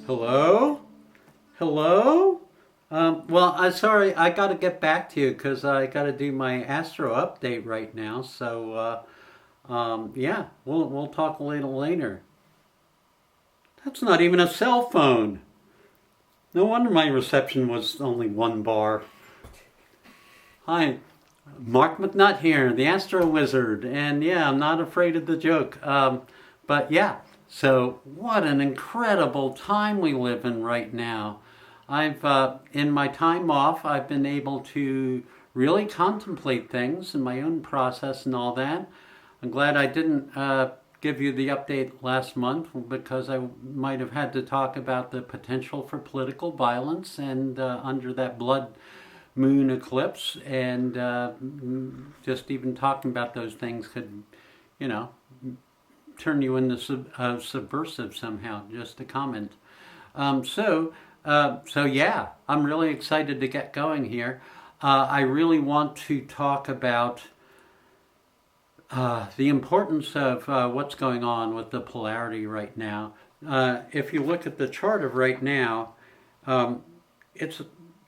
Hello? Hello? Well, I'm sorry, I got to get back to you because I got to do my Astro update right now. Yeah, we'll talk a little later. That's not even a cell phone. No wonder my reception was only one bar. Hi, Mark McNutt here, the Astro Wizard, and yeah, I'm not afraid of the joke. But yeah, so what an incredible time we live in right now. In my time off, I've been able to really contemplate things in my own process and all that. I'm glad I didn't give you the update last month because I might have had to talk about the potential for political violence and under that blood moon eclipse, and just even talking about those things could, you know, turn you into subversive somehow. Just a comment. So yeah, I'm really excited to get going here. I really want to talk about the importance of what's going on with the polarity right now. If you look at the chart of right now, it's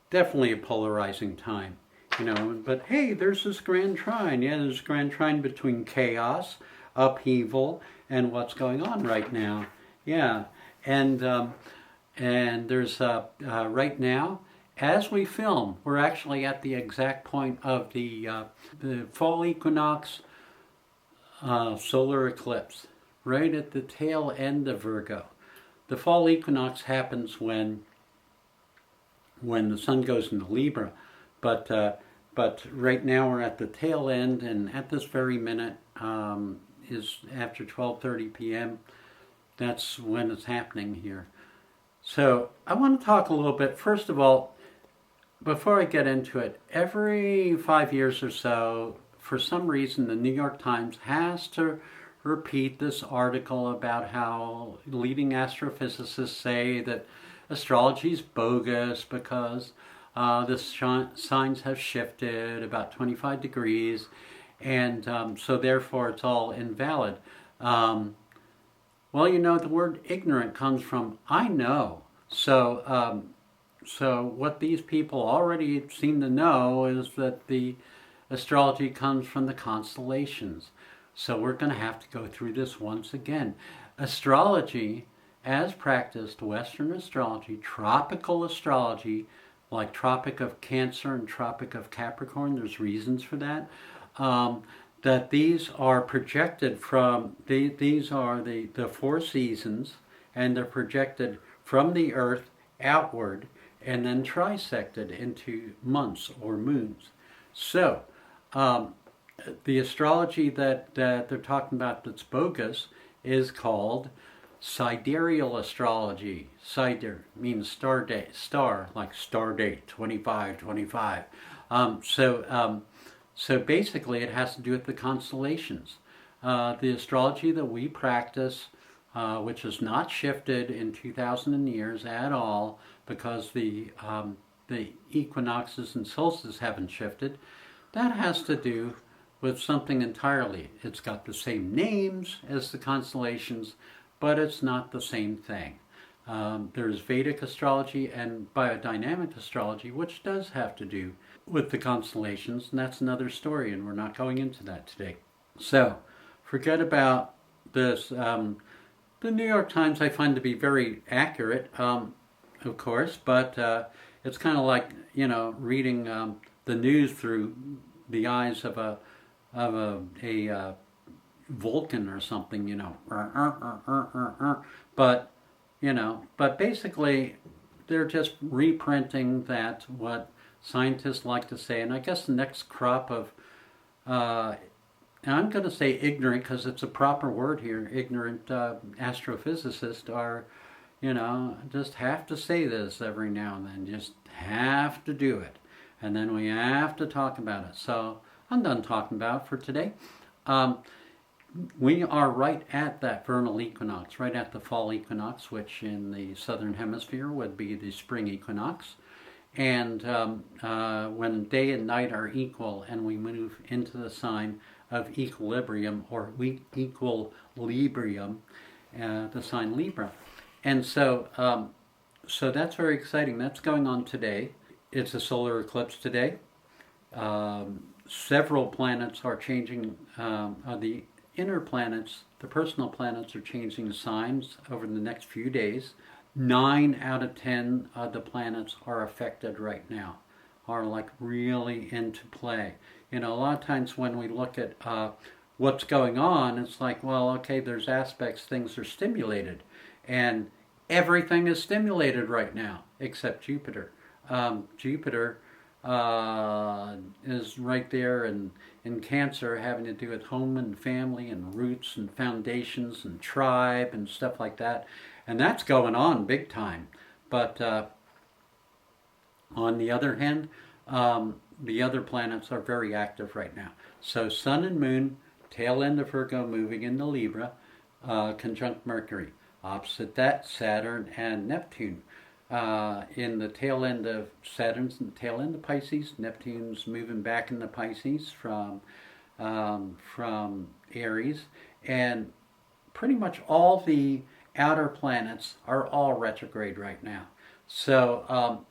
definitely a polarizing time, But hey, there's this Grand Trine. Yeah, there's a Grand Trine between chaos, upheaval, and what's going on right now. Yeah, and there's right now, as we film, we're actually at the exact point of the Fall Equinox solar eclipse, right at the tail end of Virgo. The Fall Equinox happens when the sun goes into Libra, but right now we're at the tail end, and at this very minute is after 12:30 p.m. That's when it's happening here. So I want to talk a little bit. First of all, before I get into it, every 5 years or so, for some reason, the New York Times has to repeat this article about how leading astrophysicists say that astrology is bogus because the signs have shifted about 25 degrees, and so therefore it's all invalid. Well, the word ignorant comes from I know. So what these people already seem to know is that the astrology comes from the constellations. So we're going to have to go through this once again. Astrology, as practiced, Western astrology, tropical astrology, like Tropic of Cancer and Tropic of Capricorn, there's reasons for that. That these are projected from, these are the four seasons, and they're projected from the earth outward and then trisected into months or moons. So, the astrology that they're talking about that's bogus is called sidereal astrology. Sider means star date, star, like star date, 2525. So basically it has to do with the constellations. The astrology that we practice, which has not shifted in 2,000 years at all because the equinoxes and solstices haven't shifted, that has to do with something entirely. It's got the same names as the constellations, but it's not the same thing. There's Vedic astrology and biodynamic astrology, which does have to do with the constellations, and that's another story, and we're not going into that today. So, forget about this. The New York Times I find to be very accurate, of course, but it's kind of like, reading the news through the eyes of a Vulcan or something, but basically they're just reprinting what scientists like to say. And I guess the next crop of and I'm going to say ignorant because it's a proper word here, ignorant astrophysicists are, just have to say this every now and then, just have to do it, and then we have to talk about it. So I'm done talking about it for today. We are right at that vernal equinox, right at the fall equinox, which in the southern hemisphere would be the spring equinox. And when day and night are equal and we move into the sign of equilibrium or equilibrium, the sign Libra. And so so that's very exciting. That's going on today. It's a solar eclipse today. Several planets are changing. The inner planets, the personal planets, are changing signs over the next few days. 9 out of 10 of the planets are affected right now, are like really into play. You know, a lot of times when we look at what's going on, it's like, well, okay, there's aspects, things are stimulated, and everything is stimulated right now except Jupiter. Jupiter is right there in Cancer, having to do with home and family and roots and foundations and tribe and stuff like that. And that's going on big time. But on the other hand, the other planets are very active right now. So Sun and Moon, tail end of Virgo moving into Libra, conjunct Mercury. Opposite that, Saturn and Neptune. In the tail end of Saturn's in the tail end of Pisces, Neptune's moving back into Pisces from Aries, and pretty much all the outer planets are all retrograde right now. So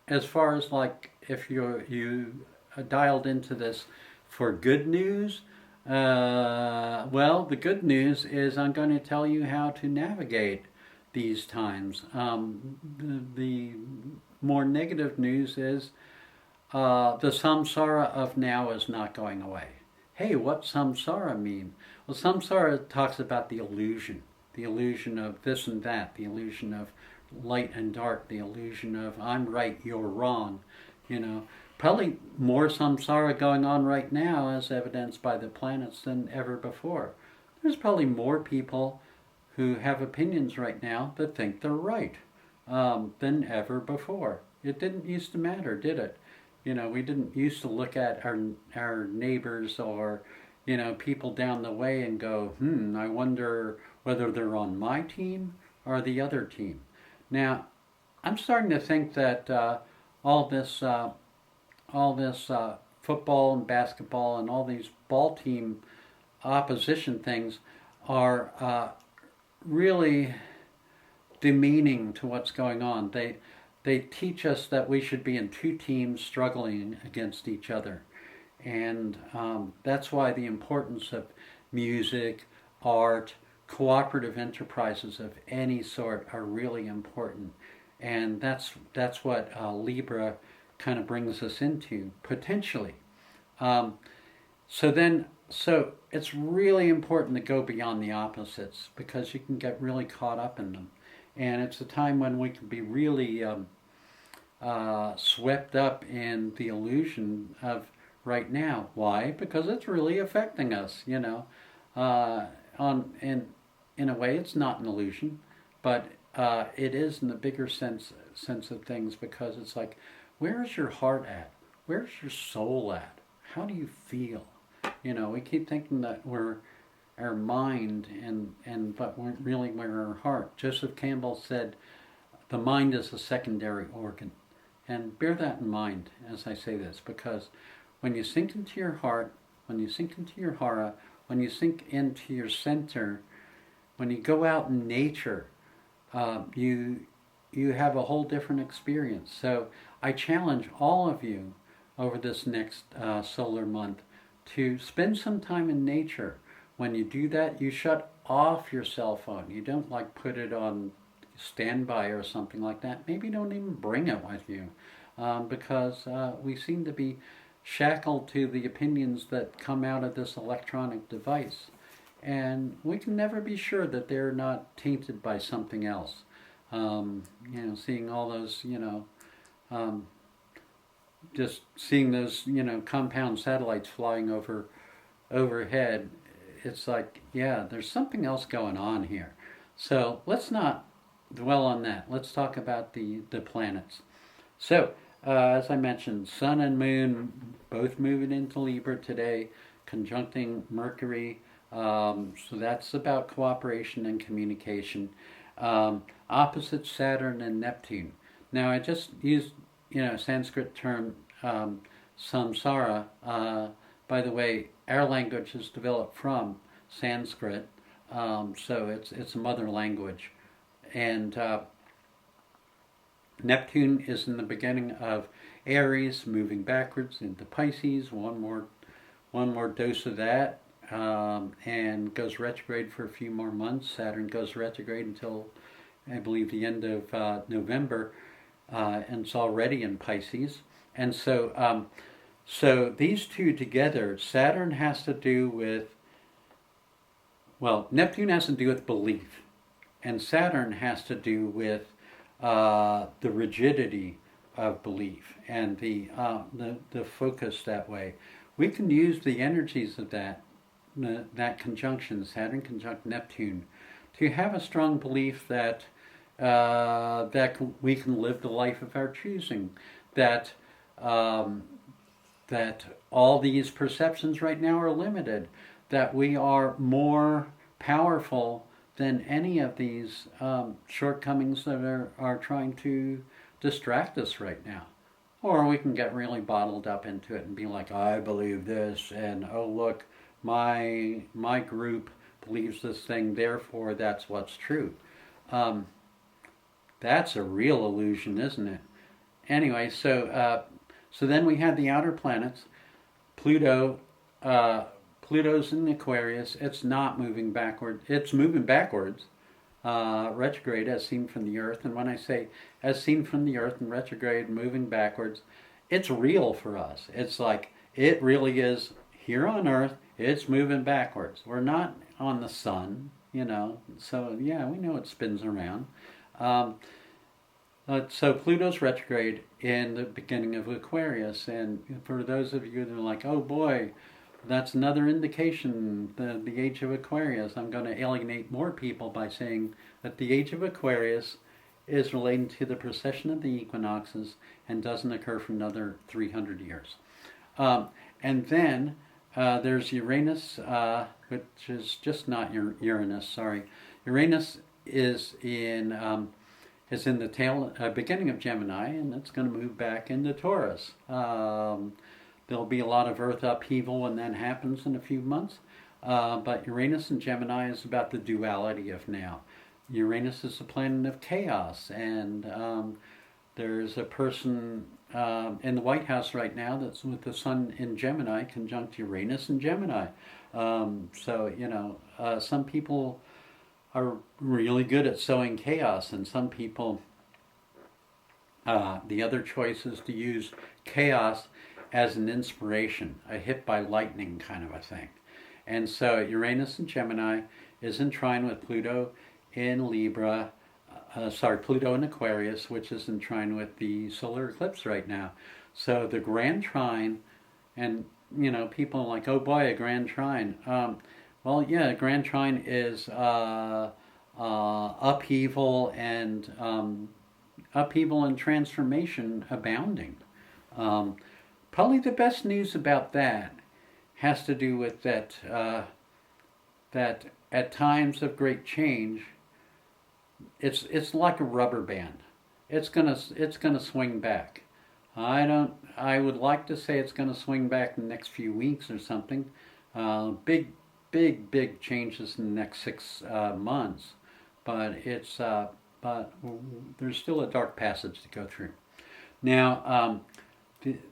as far as like if you dialed into this for good news, well, the good news is I'm going to tell you how to navigate these times. The more negative news is the samsara of now is not going away. Hey, what's samsara mean? Well, samsara talks about the illusion of this and that, the illusion of light and dark, the illusion of I'm right, you're wrong. You know, probably more samsara going on right now, as evidenced by the planets, than ever before. There's probably more people who have opinions right now that think they're right than ever before. It didn't used to matter, did it? You know, we didn't used to look at our neighbors or, you know, people down the way and go, I wonder whether they're on my team or the other team. Now, I'm starting to think that all this football and basketball and all these ball team opposition things are really demeaning to what's going on. They teach us that we should be in two teams struggling against each other. And that's why the importance of music, art, cooperative enterprises of any sort are really important. And that's what Libra kind of brings us into, potentially. So it's really important to go beyond the opposites because you can get really caught up in them. And it's a time when we can be really swept up in the illusion of right now. Why? Because it's really affecting us, you know. In a way, it's not an illusion, but it is in the bigger sense of things, because it's like, where is your heart at? Where's your soul at? How do you feel? You know, we keep thinking that we're our mind, but we're really we're our heart. Joseph Campbell said, the mind is a secondary organ. And bear that in mind as I say this, because when you sink into your heart, when you sink into your hara, when you sink into your center, when you go out in nature, you have a whole different experience. So I challenge all of you over this next solar month to spend some time in nature. When you do that, you shut off your cell phone. You don't like put it on standby or something like that. Maybe don't even bring it with you, because we seem to be shackled to the opinions that come out of this electronic device. And we can never be sure that they're not tainted by something else. Seeing all those, just seeing those, compound satellites flying overhead, it's like, yeah, there's something else going on here. So let's not dwell on that. Let's talk about the planets. So, as I mentioned, Sun and Moon both moving into Libra today, conjuncting Mercury. So that's about cooperation and communication. Opposite Saturn and Neptune. Now, I just used, Sanskrit term samsara. By the way, our language is developed from Sanskrit, so it's a mother language, and Neptune is in the beginning of Aries, moving backwards into Pisces. One more dose of that, and goes retrograde for a few more months. Saturn goes retrograde until, I believe, the end of November, and it's already in Pisces. And so these two together, Saturn has to do with, well, Neptune has to do with belief, and Saturn has to do with the rigidity of belief and the focus that way. We can use the energies of that conjunction, Saturn conjunct Neptune, to have a strong belief that we can live the life of our choosing, that all these perceptions right now are limited, that we are more powerful than any of these shortcomings that are trying to distract us right now. Or we can get really bottled up into it and be like, I believe this, and oh look, my group believes this thing, therefore that's what's true. That's a real illusion, isn't it? Anyway, so then we had the outer planets. Pluto's in Aquarius. It's not moving backward. It's moving backwards, retrograde as seen from the Earth. And when I say as seen from the Earth and retrograde moving backwards, it's real for us. It's like it really is here on Earth. It's moving backwards. We're not on the sun, So yeah, we know it spins around. So Pluto's retrograde in the beginning of Aquarius, and for those of you that are like, oh boy, that's another indication, the age of Aquarius. I'm going to alienate more people by saying that the age of Aquarius is relating to the precession of the equinoxes and doesn't occur for another 300 years. And then there's Uranus, which is just not Uranus, sorry. Uranus is in the beginning of Gemini, and it's going to move back into Taurus. There'll be a lot of Earth upheaval when that happens in a few months. But Uranus and Gemini is about the duality of now. Uranus is the planet of chaos, and there's a person in the White House right now that's with the Sun in Gemini, conjunct Uranus and Gemini. Some people are really good at sowing chaos, and some people, the other choice is to use chaos as an inspiration, a hit by lightning kind of a thing. And so Uranus in Gemini is in trine with Pluto in Libra, Pluto in Aquarius, which is in trine with the solar eclipse right now. So the Grand Trine, and people are like, oh boy, a Grand Trine. Grand Trine is upheaval and transformation abounding. Probably the best news about that has to do with that at times of great change, it's like a rubber band. It's gonna swing back. I would like to say it's gonna swing back in the next few weeks or something. Big changes in the next 6 months, but there's still a dark passage to go through. Now,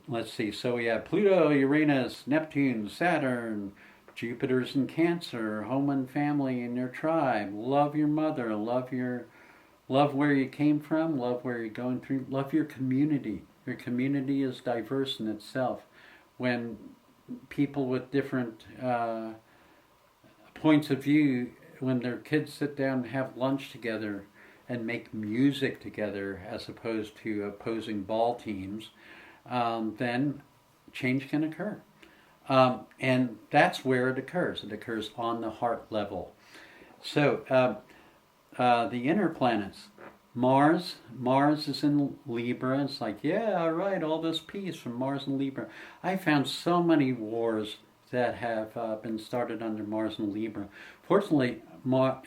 let's see. So we have Pluto, Uranus, Neptune, Saturn, Jupiter's in Cancer, home and family in your tribe. Love your mother. Love where you came from. Love where you're going through. Love your community. Your community is diverse in itself. When people with different points of view, when their kids sit down and have lunch together and make music together as opposed to opposing ball teams, then change can occur. And that's where it occurs. It occurs on the heart level. So the inner planets, Mars is in Libra. It's like, yeah, all right, all this peace from Mars and Libra. I found so many wars that have been started under Mars and Libra. Fortunately,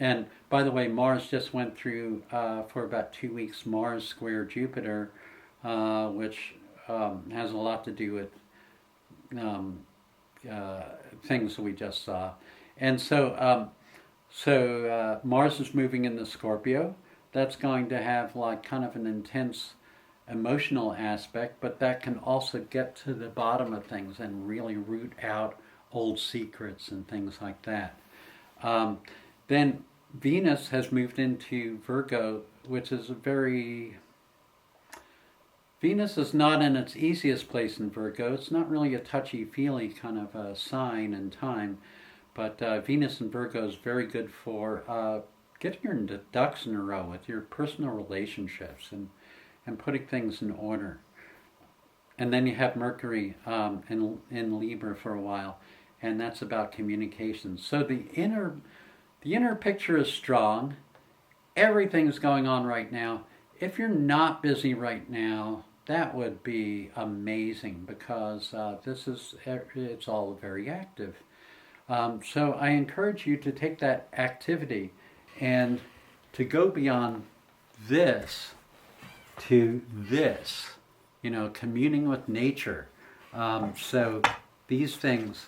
and by the way, Mars just went through, for about 2 weeks, Mars square Jupiter, which has a lot to do with things that we just saw. And so Mars is moving into Scorpio. That's going to have like kind of an intense emotional aspect, but that can also get to the bottom of things and really root out old secrets and things like that. Then Venus has moved into Virgo, which is Venus is not in its easiest place in Virgo. It's not really a touchy-feely kind of a sign and time, but Venus in Virgo is very good for getting your ducks in a row with your personal relationships and putting things in order. And then you have Mercury in Libra for a while, and that's about communication. So the inner picture is strong. Everything's going on right now. If you're not busy right now, that would be amazing, because it's all very active. So I encourage you to take that activity and to go beyond this to this, communing with nature. So these things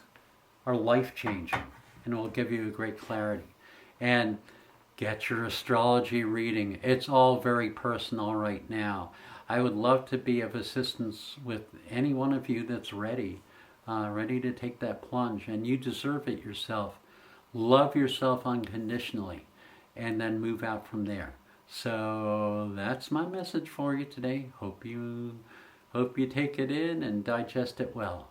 are life-changing and will give you a great clarity. And get your astrology reading. It's all very personal right now. I would love to be of assistance with any one of you that's ready to take that plunge. And you deserve it yourself. Love yourself unconditionally, and then move out from there. So that's my message for you today. Hope you take it in and digest it well.